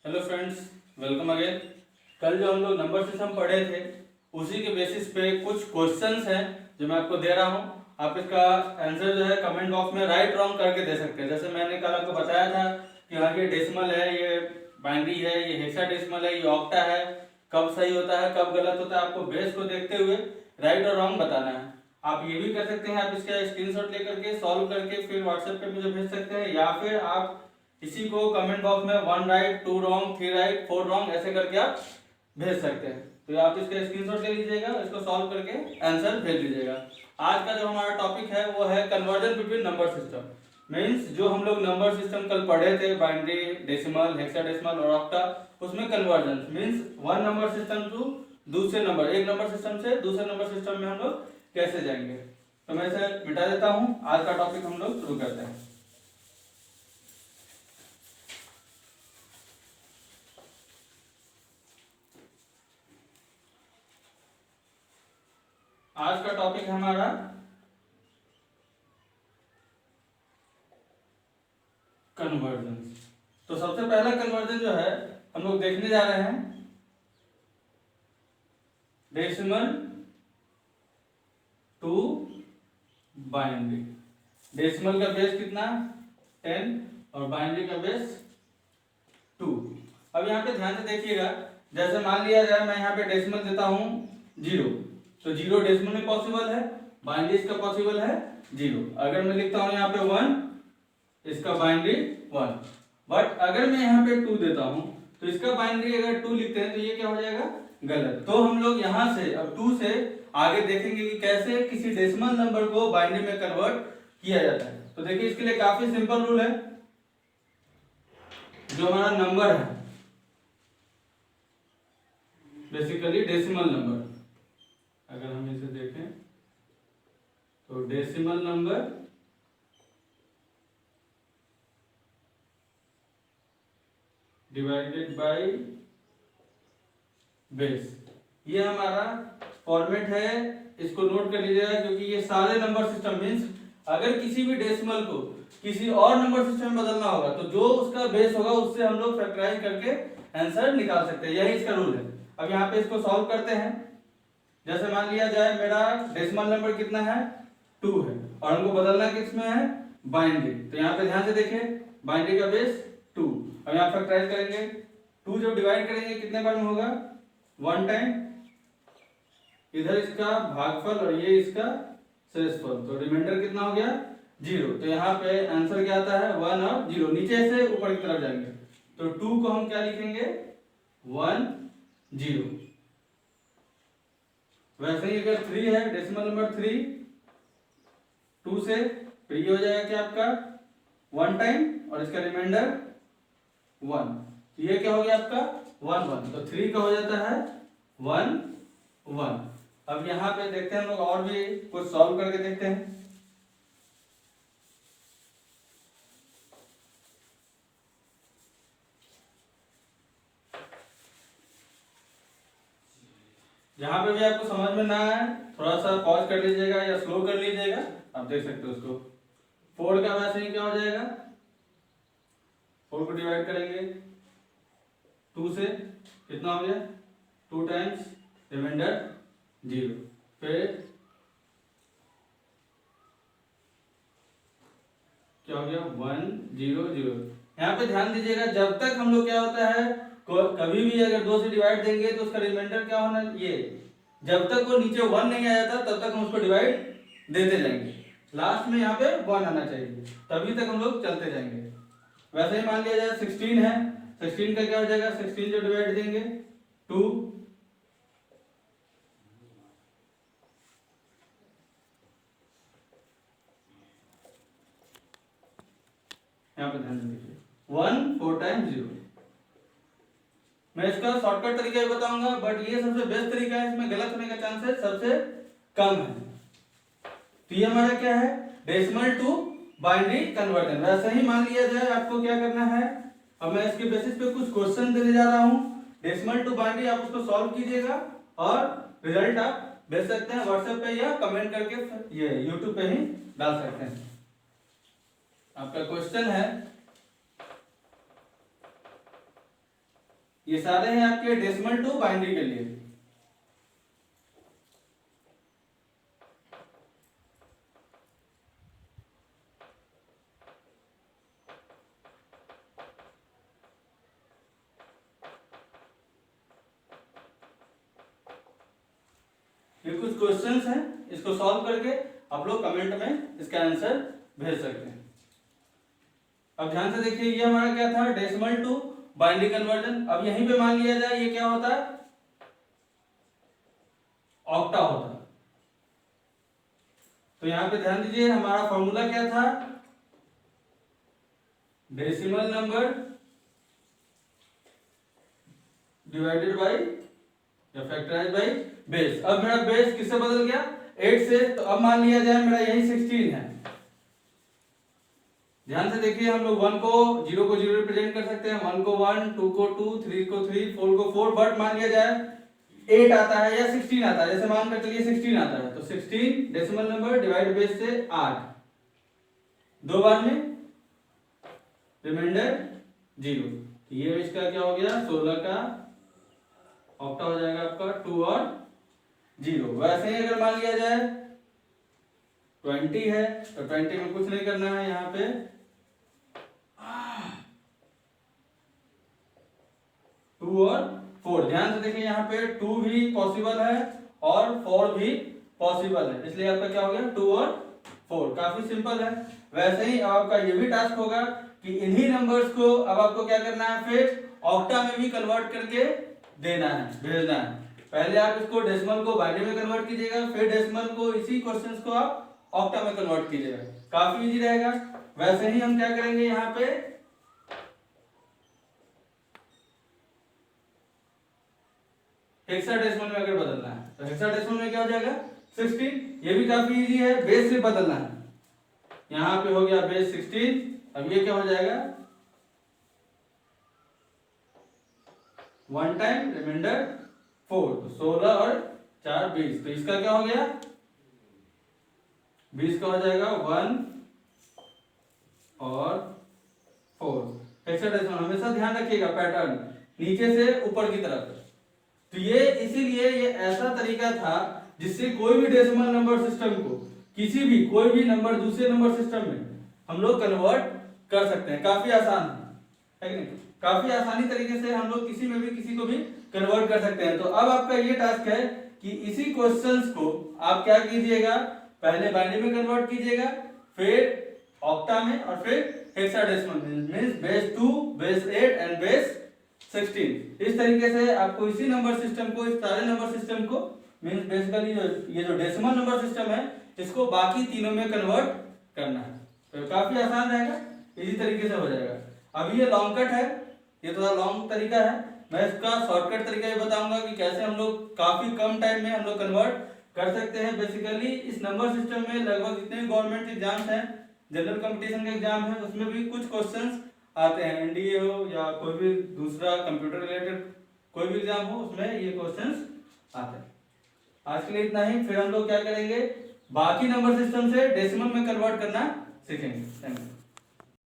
Hello friends, welcome again. कल जो हम लोग नंबर सिस्टम पढ़े थे उसी के बेसिस पे कुछ क्वेश्चंस हैं जो मैं आपको दे रहा हूँ। आप इसका आंसर जो है कमेंट बॉक्स में राइट रॉन्ग करके दे सकते हैं। जैसे मैंने कल आपको बताया था कि हाँ ये डेसिमल है, ये बाइनरी है, ये हेक्साडेसिमल है, ये ऑक्टा है, कब सही होता है कब गलत होता है, आपको बेस को देखते हुए राइट और रॉन्ग बताना है। आप ये भी कर सकते हैं, आप इसका स्क्रीनशॉट लेकर के सॉल्व करके फिर व्हाट्सएप पे मुझे भेज सकते हैं, या फिर आप इसी को कमेंट बॉक्स में 1 राइट 2 रॉन्ग 3 राइट 4 रॉन्ग ऐसे करके आप भेज सकते हैं। तो आप इसका स्क्रीनशॉट ले लीजिएगा, इसको सॉल्व करके आंसर भेज दीजिएगा। आज का जो हमारा टॉपिक है वो है conversion between number system. Means जो हम लोग नंबर सिस्टम कल पढ़े थे, बाइनरी, डेसिमल, हेक्साडेसिमल और ऑक्टा, उसमें conversion means one number system to दूसरे नंबर, एक नंबर सिस्टम से दूसरे नंबर सिस्टम में हम लोग कैसे जाएंगे। तो मैं इसे मिटा देता हूँ। आज का टॉपिक हम लोग शुरू करते हैं। आज का टॉपिक है हमारा कन्वर्जन। तो सबसे पहला कन्वर्जन जो है हम लोग देखने जा रहे हैं डेसिमल टू बाइनरी। डेसिमल का बेस कितना 10 और बाइनरी का बेस 2। अब यहाँ पे ध्यान से देखिएगा, जैसे मान लिया जाए मैं यहाँ पे डेसिमल देता हूँ 0, तो 0 डेसिमल में पॉसिबल है, बाइनरी इसका पॉसिबल है 0। अगर मैं लिखता हूँ यहाँ पे 1, इसका बाइनरी 1। बट अगर मैं यहाँ पे 2 देता हूँ तो इसका बाइनरी अगर 2 लिखते हैं तो ये क्या हो जाएगा, गलत। तो हम लोग यहाँ से अब 2 से आगे देखेंगे कि कैसे किसी डेसिमल नंबर को बाइनरी में कन्वर्ट किया जाता है। तो देखिए इसके लिए काफी सिंपल रूल है। जो हमारा नंबर है बेसिकली डेसिमल नंबर, अगर हम इसे देखें तो decimal number divided by base, ये हमारा फॉर्मेट है। इसको नोट कर लीजिएगा क्योंकि ये सारे नंबर सिस्टम मीन्स अगर किसी भी डेसिमल को किसी और नंबर सिस्टम में बदलना होगा तो जो उसका बेस होगा उससे हम लोग फैक्टराइज करके आंसर निकाल सकते हैं। यही इसका रूल है। अब यहाँ पे इसको सॉल्व करते हैं। जैसे मान लिया जाए मेरा डेसिमल नंबर कितना है 2 है और हमको बदलना किस में है, बाइनरी। तो यहाँ पे ध्यान से देखिए, बाइनरी का बेस 2। अब यहाँ फैक्टराइज करेंगे, 2 जब डिवाइड करेंगे कितने बार में होगा, 1 टाइम। इधर इसका भागफल और ये इसका शेषफल, तो रिमाइंडर कितना हो गया 0। तो यहाँ पे आंसर क्या आता है 1 और 0। नीचे से ऊपर की तरफ जाएंगे तो 2 को हम क्या लिखेंगे 1 0। वैसे ही अगर 3 है डेसिमल नंबर 3, 2 से फिर ये हो जाएगा कि आपका 1 टाइम और इसका रिमाइंडर 1। ये क्या हो गया आपका 1 1। तो 3 का हो जाता है 1 1। अब यहाँ पे देखते हैं हम लोग और भी कुछ सॉल्व करके देखते हैं। जहां पे भी आपको समझ में ना आए थोड़ा सा पॉज कर लीजिएगा या स्लो कर लीजिएगा, आप देख सकते हो उसको। 4 का वैसे ही क्या हो जाएगा, 4 को डिवाइड करेंगे 2 से, कितना हो गया 2 टाइम्स रिमाइंडर 0। फिर क्या हो गया 1 0 0। यहाँ पे ध्यान दीजिएगा, जब तक हम लोग क्या होता है कभी भी अगर 2 से डिवाइड देंगे तो उसका रिमाइंडर क्या होना, ये जब तक वो नीचे 1 नहीं आ जाता तब तक हम उसको डिवाइड देते जाएंगे। लास्ट में यहाँ पे 1 आना चाहिए, तभी तक हम लोग चलते जाएंगे। वैसे ही मान लिया जाए 16 है, 16 का क्या हो जाएगा, 16 जो डिवाइड देंगे 2, यहाँ पे ध्यान दीजिए 1 4 टाइम्स 0। मैं इसका शॉर्टकट तरीका भी बताऊंगा, बट ये सबसे बेस्ट तरीका है, इसमें गलत होने का चांसेस सबसे कम है। तो ये हमारा क्या है, डेसिमल टू बाइनरी कन्वर्जन। वैसे ही मान लिया जाए आपको क्या करना है, अब मैं इसके बेसिस पे कुछ क्वेश्चन देने जा रहा हूँ। डेसिमल टू बाइनरी आप उसको सॉल्व कीजिएगा और रिजल्ट आप भेज सकते हैं व्हाट्सएप पे या कमेंट करके ये यूट्यूब पे ही डाल सकते हैं। आपका क्वेश्चन है ये सारे हैं आपके डेसिमल टू बाइनरी के लिए। ये कुछ क्वेश्चंस हैं, इसको सॉल्व करके आप लोग कमेंट में इसका आंसर भेज सकते हैं। अब ध्यान से देखिए, ये हमारा क्या था, डेसिमल टू बाइनरी कन्वर्जन। अब यहीं पे मान लिया जाए ये क्या होता है, ऑक्टा होता है। तो यहां पे ध्यान दीजिए, हमारा फॉर्मूला क्या था, डेसिमल नंबर डिवाइडेड बाय या फैक्टराइज बाय बेस। अब मेरा बेस किससे बदल गया, 8 से। तो अब मान लिया जाए मेरा यही 16 है। ध्यान से देखिए, हम लोग 1 को 0 को 0 रिप्रेजेंट कर सकते हैं, 1 को 1, 2 को 2, 3 को 3, 4 को 4। बट मान लिया जाए 8 आता है या 16 आता है, जैसे मान कर चलिए 16 आता है, तो 16 डेसिमल नंबर डिवाइड बेस से 8, 2 बार में रिमाइंडर 0। तो ये इसका क्या हो गया, 16 का ऑक्टा हो जाएगा आपका 2 और 0। वैसे ही अगर मान लिया जाए 20 है, तो 20 में कुछ नहीं करना है, यहाँ पे 2 और 4। ध्यान से देखिए, यहाँ पे 2 भी पॉसिबल है और 4 भी पॉसिबल है, इसलिए आपका क्या हो गया 2 और 4। काफी सिंपल है। वैसे ही आपका ये भी टास्क होगा कि इन्हीं नंबर्स को अब आपको क्या करना है, फिर ऑक्टा में भी कन्वर्ट करके देना है, भेजना है। पहले आप इसको डेसिमल को बाइनरी में कन्वर्ट कीजिएगा, फिर डेसिमल को, इसी क्वेश्चंस को आप ऑक्टा में कन्वर्ट कीजिएगा, काफी इजी रहेगा। वैसे ही हम क्या करेंगे, यहाँ पे हेक्साडेसिमल में अगर बदलना है तो हेक्साडेसिमल में क्या हो जाएगा 16। ये भी काफी इजी है, बेस से बदलना है। यहाँ पे हो गया बेस 16, अब ये क्या हो जाएगा 1 टाइम रिमाइंडर 4, तो 16 और 4 20। तो इसका क्या हो गया 20 का हो जाएगा 1 और 4। हेक्साडेसिमल हमेशा ध्यान रखिएगा, पैटर्न नीचे से ऊपर की तरफ। तो ये इसीलिए ये ऐसा तरीका था जिससे कोई भी डेसिमल नंबर सिस्टम को, किसी भी कोई भी नंबर दूसरे नंबर सिस्टम में हम लोग कन्वर्ट कर सकते हैं। काफी आसान है कि नहीं, काफी आसानी तरीके से हम लोग किसी में भी किसी को भी कन्वर्ट कर सकते हैं। तो अब आपका ये टास्क है कि इसी क्वेश्चंस को आप क्या कीजिएगा, पहले बाइनरी में कन्वर्ट कीजिएगा, फिर ऑक्टा में, और फिर hexadecimal means base 2, base 8 and base 16। इस तरीके से आपको इसी नंबर सिस्टम को, इस सारे नंबर सिस्टम को मींस बेसिकली ये जो डेसिमल नंबर सिस्टम है, इसको बाकी तीनों में कन्वर्ट करना है। तो काफी आसान रहेगा, इसी तरीके से हो जाएगा। अभी ये लॉन्ग कट है, ये थोड़ा लॉन्ग तरीका है। मैं इसका शॉर्टकट तरीका ये बताऊंगा कि कैसे हम लोग काफी कम टाइम में हम लोग कन्वर्ट कर सकते हैं। बेसिकली इस नंबर सिस्टम में लगभग जितने भी गवर्नमेंट एग्जाम्स हैं, जनरल कंपटीशन के एग्जाम है, उसमें भी कुछ क्वेश्चंस आते हैं, एनडीए हो या कोई भी दूसरा कंप्यूटर रिलेटेड कोई भी एग्जाम हो, उसमें ये क्वेश्चंस आते हैं। आज के लिए इतना ही, फिर हम लोग क्या करेंगे, बाकी नंबर सिस्टम से डेसिमल में कन्वर्ट करना सीखेंगे। Thank you.